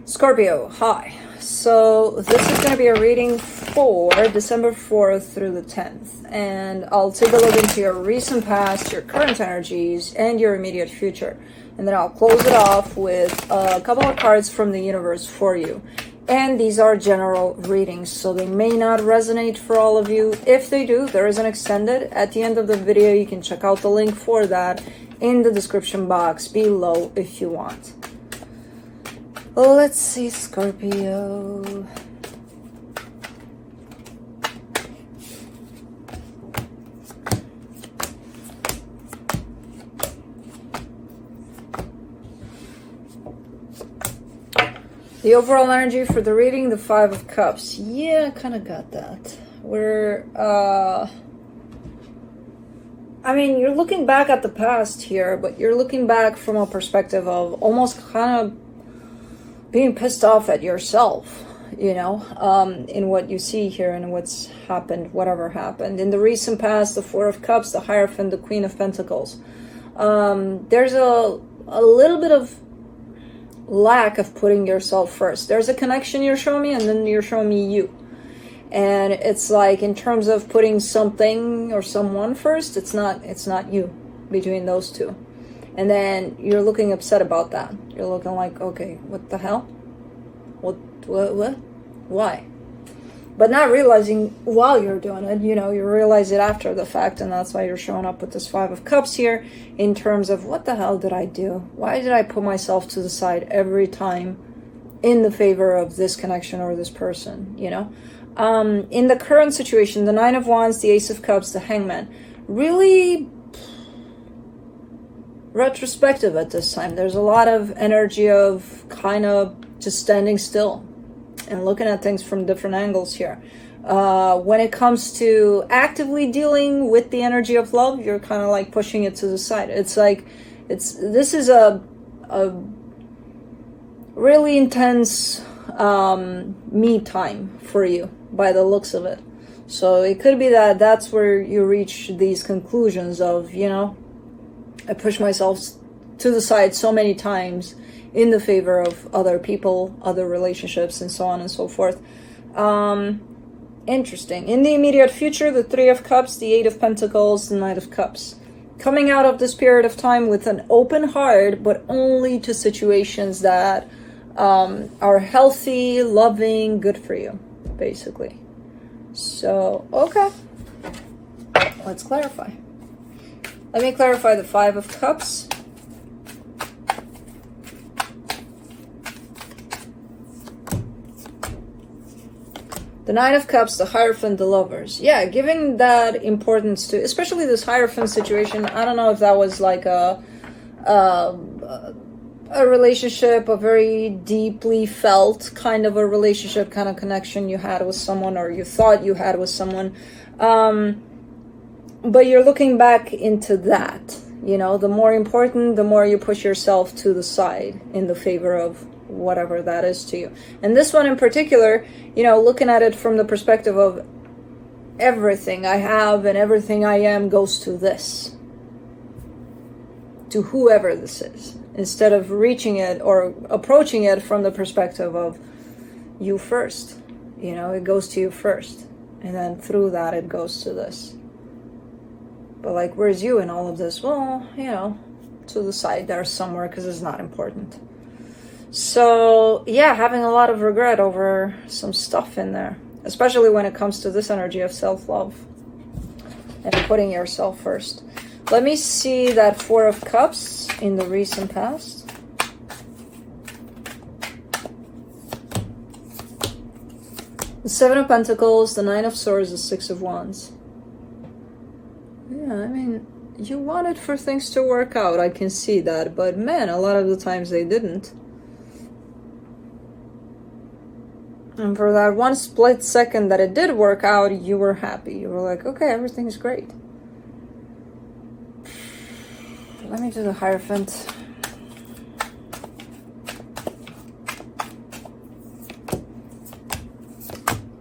Scorpio, hi. So this is going to be a reading for December 4th through the 10th. And I'll take a look into your recent past, your current energies, and your immediate future. And then I'll close it off with a couple of cards from the universe for you. And these are general readings, so they may not resonate for all of you. If they do, there is an extended. At the end of the video, you can check out the link for that in the description box below if you want. Let's see, Scorpio. The overall energy for the reading, the Five of Cups. Yeah, I kind of got that. I mean, you're looking back at the past here, but you're looking back from a perspective of almost kind of being pissed off at yourself, you know, in what you see here and what's happened, whatever happened. In the recent past, the Four of Cups, the Hierophant, the Queen of Pentacles. There's a little bit of lack of putting yourself first. There's a connection you're showing me, and then you're showing me you. And it's like, in terms of putting something or someone first, it's not you between those two. And then you're looking upset about that. You're looking like, okay, what the hell? What? Why? But not realizing while you're doing it, you know, you realize it after the fact, and that's why you're showing up with this Five of Cups here, in terms of, what the hell did I do? Why did I put myself to the side every time in the favor of this connection or this person, you know? In the current situation, the Nine of Wands, the Ace of Cups, the Hangman, really retrospective at this time. There's a lot of energy of kind of just standing still and looking at things from different angles here. When it comes to actively dealing with the energy of love, you're kind of like pushing it to the side. It's like, this is a really intense me time for you by the looks of it. So it could be that that's where you reach these conclusions of, you know, I push myself to the side so many times in the favor of other people, other relationships, and so on and so forth. Interesting. In the immediate future, the Three of Cups, the Eight of Pentacles, the Knight of Cups. Coming out of this period of time with an open heart, but only to situations that are healthy, loving, good for you, basically. So, okay. Let's clarify. Let me clarify the Five of Cups. The Nine of Cups, the Hierophant, the Lovers. Yeah, giving that importance to, especially this Hierophant situation. I don't know if that was like a relationship, a very deeply felt kind of a relationship, kind of connection you had with someone, or you thought you had with someone. But you're looking back into that, you know, the more important, the more you push yourself to the side in the favor of whatever that is to you. And this one in particular, you know, looking at it from the perspective of everything I have and everything I am goes to this, to whoever this is, instead of reaching it or approaching it from the perspective of you first. You know, it goes to you first, and then through that it goes to this. But like, where's you in all of this? Well, you know, to the side there somewhere, because it's not important. So yeah, having a lot of regret over some stuff in there, especially when it comes to this energy of self-love and putting yourself first. Let me see that Four of Cups in the recent past. The Seven of Pentacles, the Nine of Swords, the Six of Wands. Yeah, I mean, you wanted for things to work out, I can see that, but man, a lot of the times they didn't. And for that one split second that it did work out, you were happy. You were like, okay, everything's great. Let me do the Hierophant.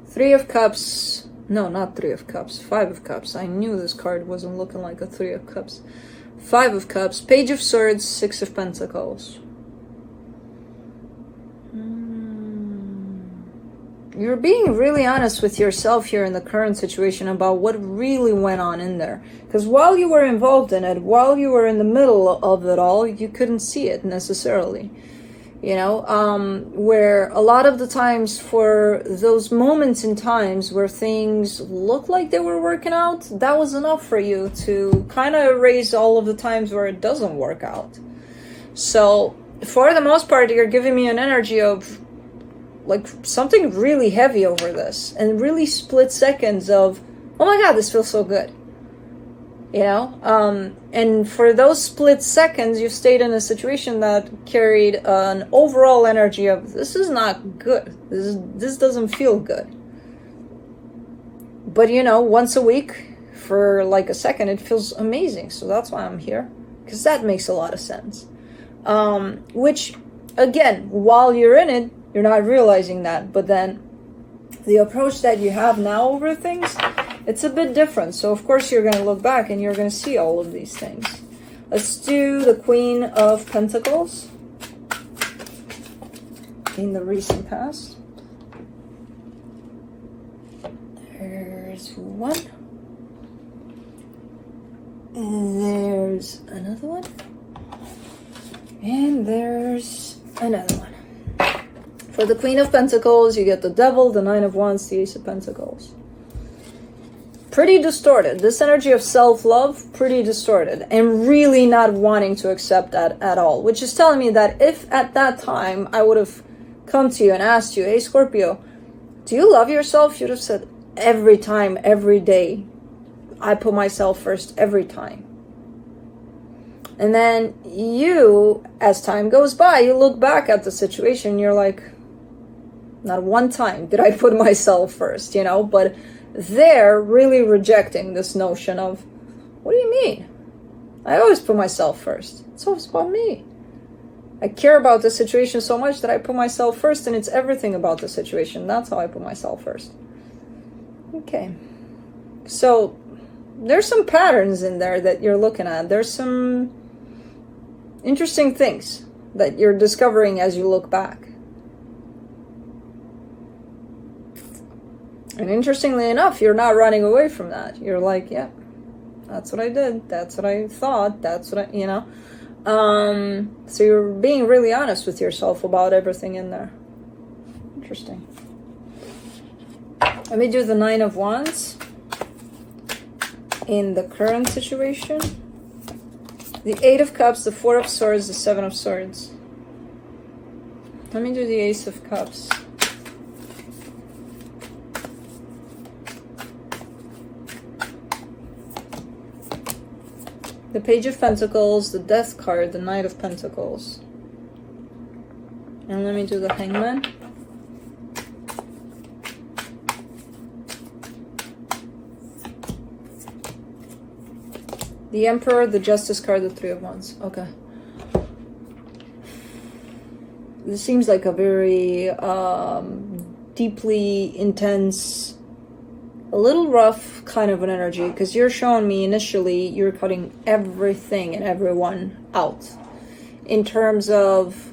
Three of Cups. No, not Three of Cups. Five of Cups. I knew this card wasn't looking like a Three of Cups. Five of Cups. Page of Swords. Six of Pentacles. you're being really honest with yourself here in the current situation about what really went on in there. Because while you were involved in it, while you were in the middle of it all, you couldn't see it necessarily. You know, where a lot of the times, for those moments in times where things look like they were working out, that was enough for you to kind of erase all of the times where it doesn't work out. So for the most part, you're giving me an energy of like something really heavy over this, and really split seconds of, oh my god, this feels so good. You know, and for those split seconds, you stayed in a situation that carried an overall energy of, this is not good. This doesn't feel good. But, you know, once a week for like a second, it feels amazing. So that's why I'm here, because that makes a lot of sense. Which, again, while you're in it, you're not realizing that. But then the approach that you have now over things, it's a bit different. So of course you're going to look back and you're going to see all of these things. Let's do the Queen of Pentacles in the recent past. There's one. And there's another one. And there's another one. For the Queen of Pentacles, you get the Devil, the Nine of Wands, the Ace of Pentacles. Pretty distorted. This energy of self-love, pretty distorted. And really not wanting to accept that at all. Which is telling me that if at that time I would have come to you and asked you, hey Scorpio, do you love yourself? You'd have said, every time, every day, I put myself first every time. And then you, as time goes by, you look back at the situation, you're like, not one time did I put myself first, you know, but they're really rejecting this notion of, what do you mean? I always put myself first. It's always about me. I care about the situation so much that I put myself first, and it's everything about the situation. That's how I put myself first. Okay. So there's some patterns in there that you're looking at. There's some interesting things that you're discovering as you look back. And interestingly enough, you're not running away from that. You're like, yeah, that's what I did. That's what I thought. That's what I, you know. So you're being really honest with yourself about everything in there. Interesting. Let me do the Nine of Wands in the current situation. The Eight of Cups, the Four of Swords, the Seven of Swords. Let me do the Ace of Cups. The Page of Pentacles, the Death card, the Knight of Pentacles. And let me do the Hangman. The Emperor, the Justice card, the Three of Wands. Okay. This seems like a very deeply intense, a little rough kind of an energy, because you're showing me initially you're cutting everything and everyone out in terms of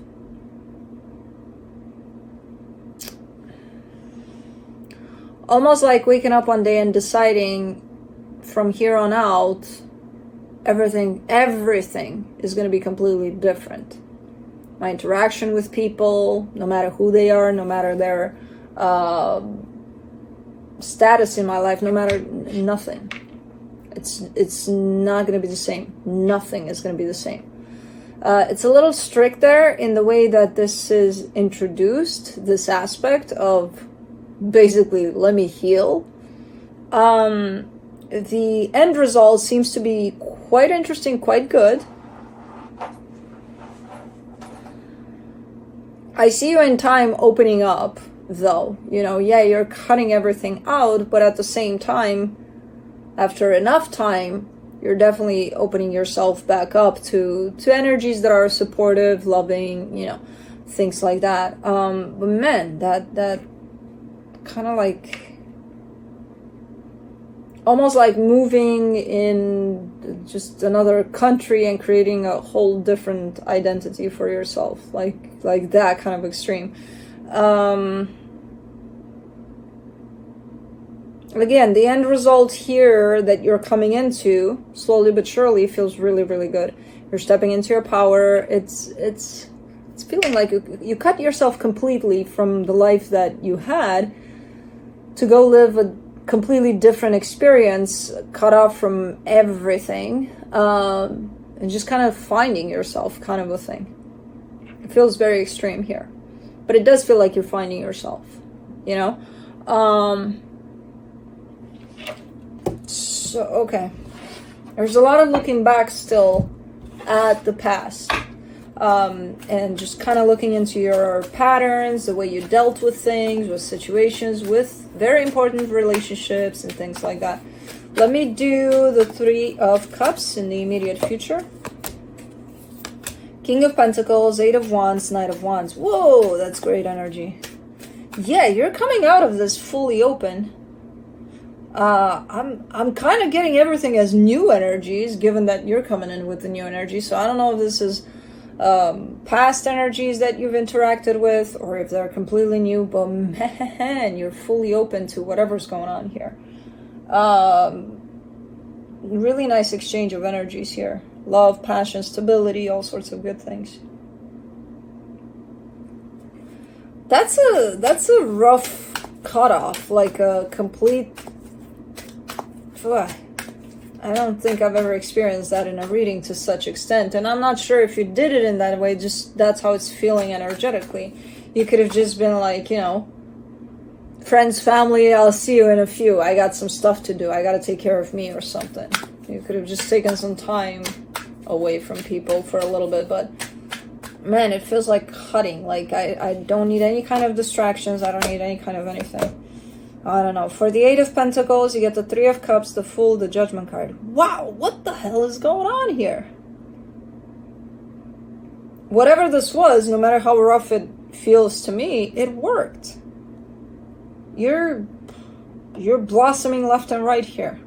almost like waking up one day and deciding from here on out everything is going to be completely different. My interaction with people, no matter who they are, no matter their status in my life, no matter nothing, it's not going to be the same. Nothing is going to be the same. It's a little strict there in the way that this is introduced, this aspect of basically let me heal. The end result seems to be quite interesting, quite good. I see you in time opening up, though. You know, yeah, you're cutting everything out, but at the same time, after enough time, you're definitely opening yourself back up to energies that are supportive, loving, you know, things like that. But man, that kind of like almost like moving in just another country and creating a whole different identity for yourself, like that kind of extreme. Again, the end result here that you're coming into, slowly but surely, feels really, really good. You're stepping into your power. It's feeling like you cut yourself completely from the life that you had to go live a completely different experience, cut off from everything, and just kind of finding yourself, kind of a thing. It feels very extreme here, but it does feel like you're finding yourself, you know? So, okay. There's a lot of looking back still at the past. And just kind of looking into your patterns, the way you dealt with things, with situations, with very important relationships and things like that. Let me do the Three of Cups in the immediate future. King of Pentacles, Eight of Wands, Knight of Wands. Whoa, that's great energy. Yeah, you're coming out of this fully open. I'm kind of getting everything as new energies, given that you're coming in with the new energy. So I don't know if this is past energies that you've interacted with, or if they're completely new, but man, you're fully open to whatever's going on here. Really nice exchange of energies here. Love, passion, stability, all sorts of good things. That's a rough cutoff, like a complete... I don't think I've ever experienced that in a reading to such extent, and I'm not sure if you did it in that way, just that's how it's feeling energetically. You could have just been like, you know, friends, family, I'll see you in a few, I got some stuff to do, I gotta take care of me or something. You could have just taken some time away from people for a little bit, but man, it feels like cutting. Like I don't need any kind of distractions, I don't need any kind of anything. I don't know. For the Eight of Pentacles, you get the Three of Cups, the Fool, the Judgment card. Wow, what the hell is going on here? Whatever this was, no matter how rough it feels to me, it worked. You're blossoming left and right here.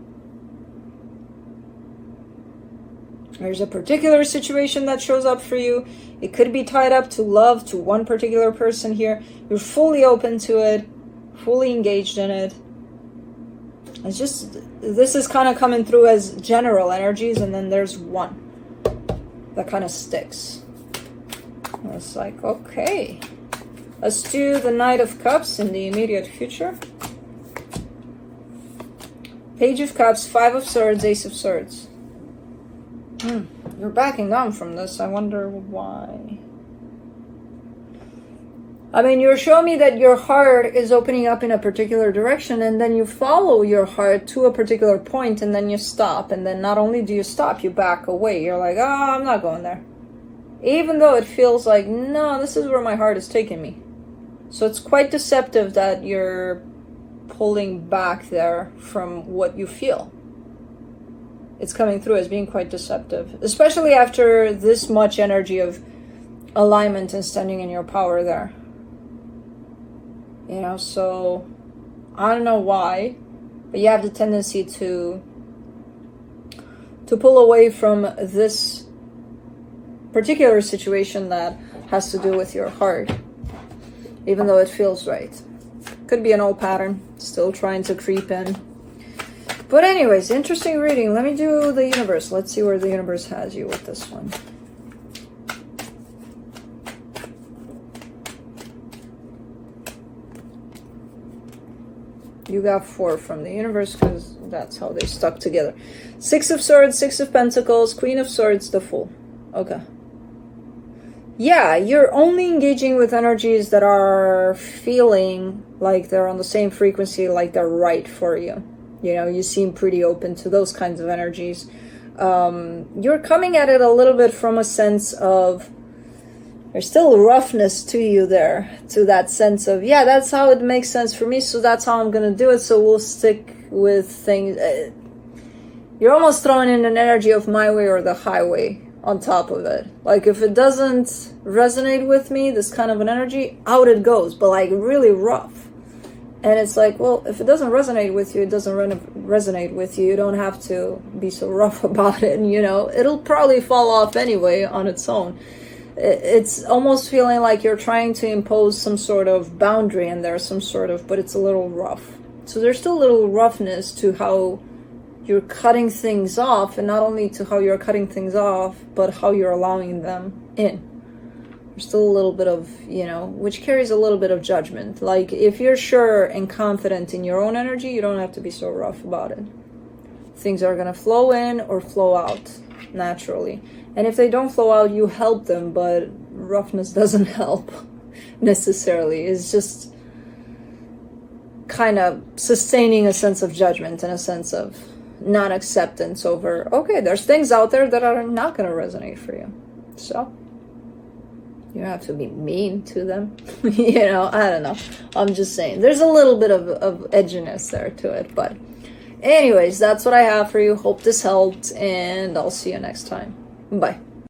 There's a particular situation that shows up for you. It could be tied up to love, to one particular person here. You're fully open to it. Fully engaged in it. It's just, this is kind of coming through as general energies, and then there's one that kind of sticks. And it's like, okay, let's do the Knight of Cups in the immediate future. Page of Cups, Five of Swords, Ace of Swords. You're backing down from this. I wonder why. I mean, you're showing me that your heart is opening up in a particular direction, and then you follow your heart to a particular point, and then you stop. And then not only do you stop, you back away. You're like, oh, I'm not going there. Even though it feels like, no, this is where my heart is taking me. So it's quite deceptive that you're pulling back there from what you feel. It's coming through as being quite deceptive, especially after this much energy of alignment and standing in your power there. You know, so I don't know why, but you have the tendency to pull away from this particular situation that has to do with your heart, even though it feels right. Could be an old pattern, still trying to creep in. But anyways, interesting reading. Let me do the universe. Let's see where the universe has you with this one. You got 4 from the universe because that's how they stuck together. Six of Swords, Six of Pentacles, Queen of Swords, the Fool. Okay. Yeah, you're only engaging with energies that are feeling like they're on the same frequency, like they're right for you. You know, you seem pretty open to those kinds of energies. You're coming at it a little bit from a sense of, there's still roughness to you there, to that sense of, yeah, that's how it makes sense for me, so that's how I'm going to do it, so we'll stick with things. You're almost throwing in an energy of my way or the highway on top of it. Like, if it doesn't resonate with me, this kind of an energy, out it goes, but like really rough. And it's like, well, if it doesn't resonate with you, it doesn't resonate with you. You don't have to be so rough about it, you know. It'll probably fall off anyway on its own. It's almost feeling like you're trying to impose some sort of boundary in there, some sort of, but it's a little rough. So there's still a little roughness to how you're cutting things off, and not only to how you're cutting things off, but how you're allowing them in. There's still a little bit of, you know, which carries a little bit of judgment. Like, if you're sure and confident in your own energy, you don't have to be so rough about it. Things are going to flow in or flow out naturally. And if they don't flow out, you help them, but roughness doesn't help necessarily. It's just kind of sustaining a sense of judgment and a sense of non-acceptance over, okay, there's things out there that are not going to resonate for you. So you don't have to be mean to them. You know, I don't know. I'm just saying. There's a little bit of edginess there to it. But anyways, that's what I have for you. Hope this helped, and I'll see you next time. Bye.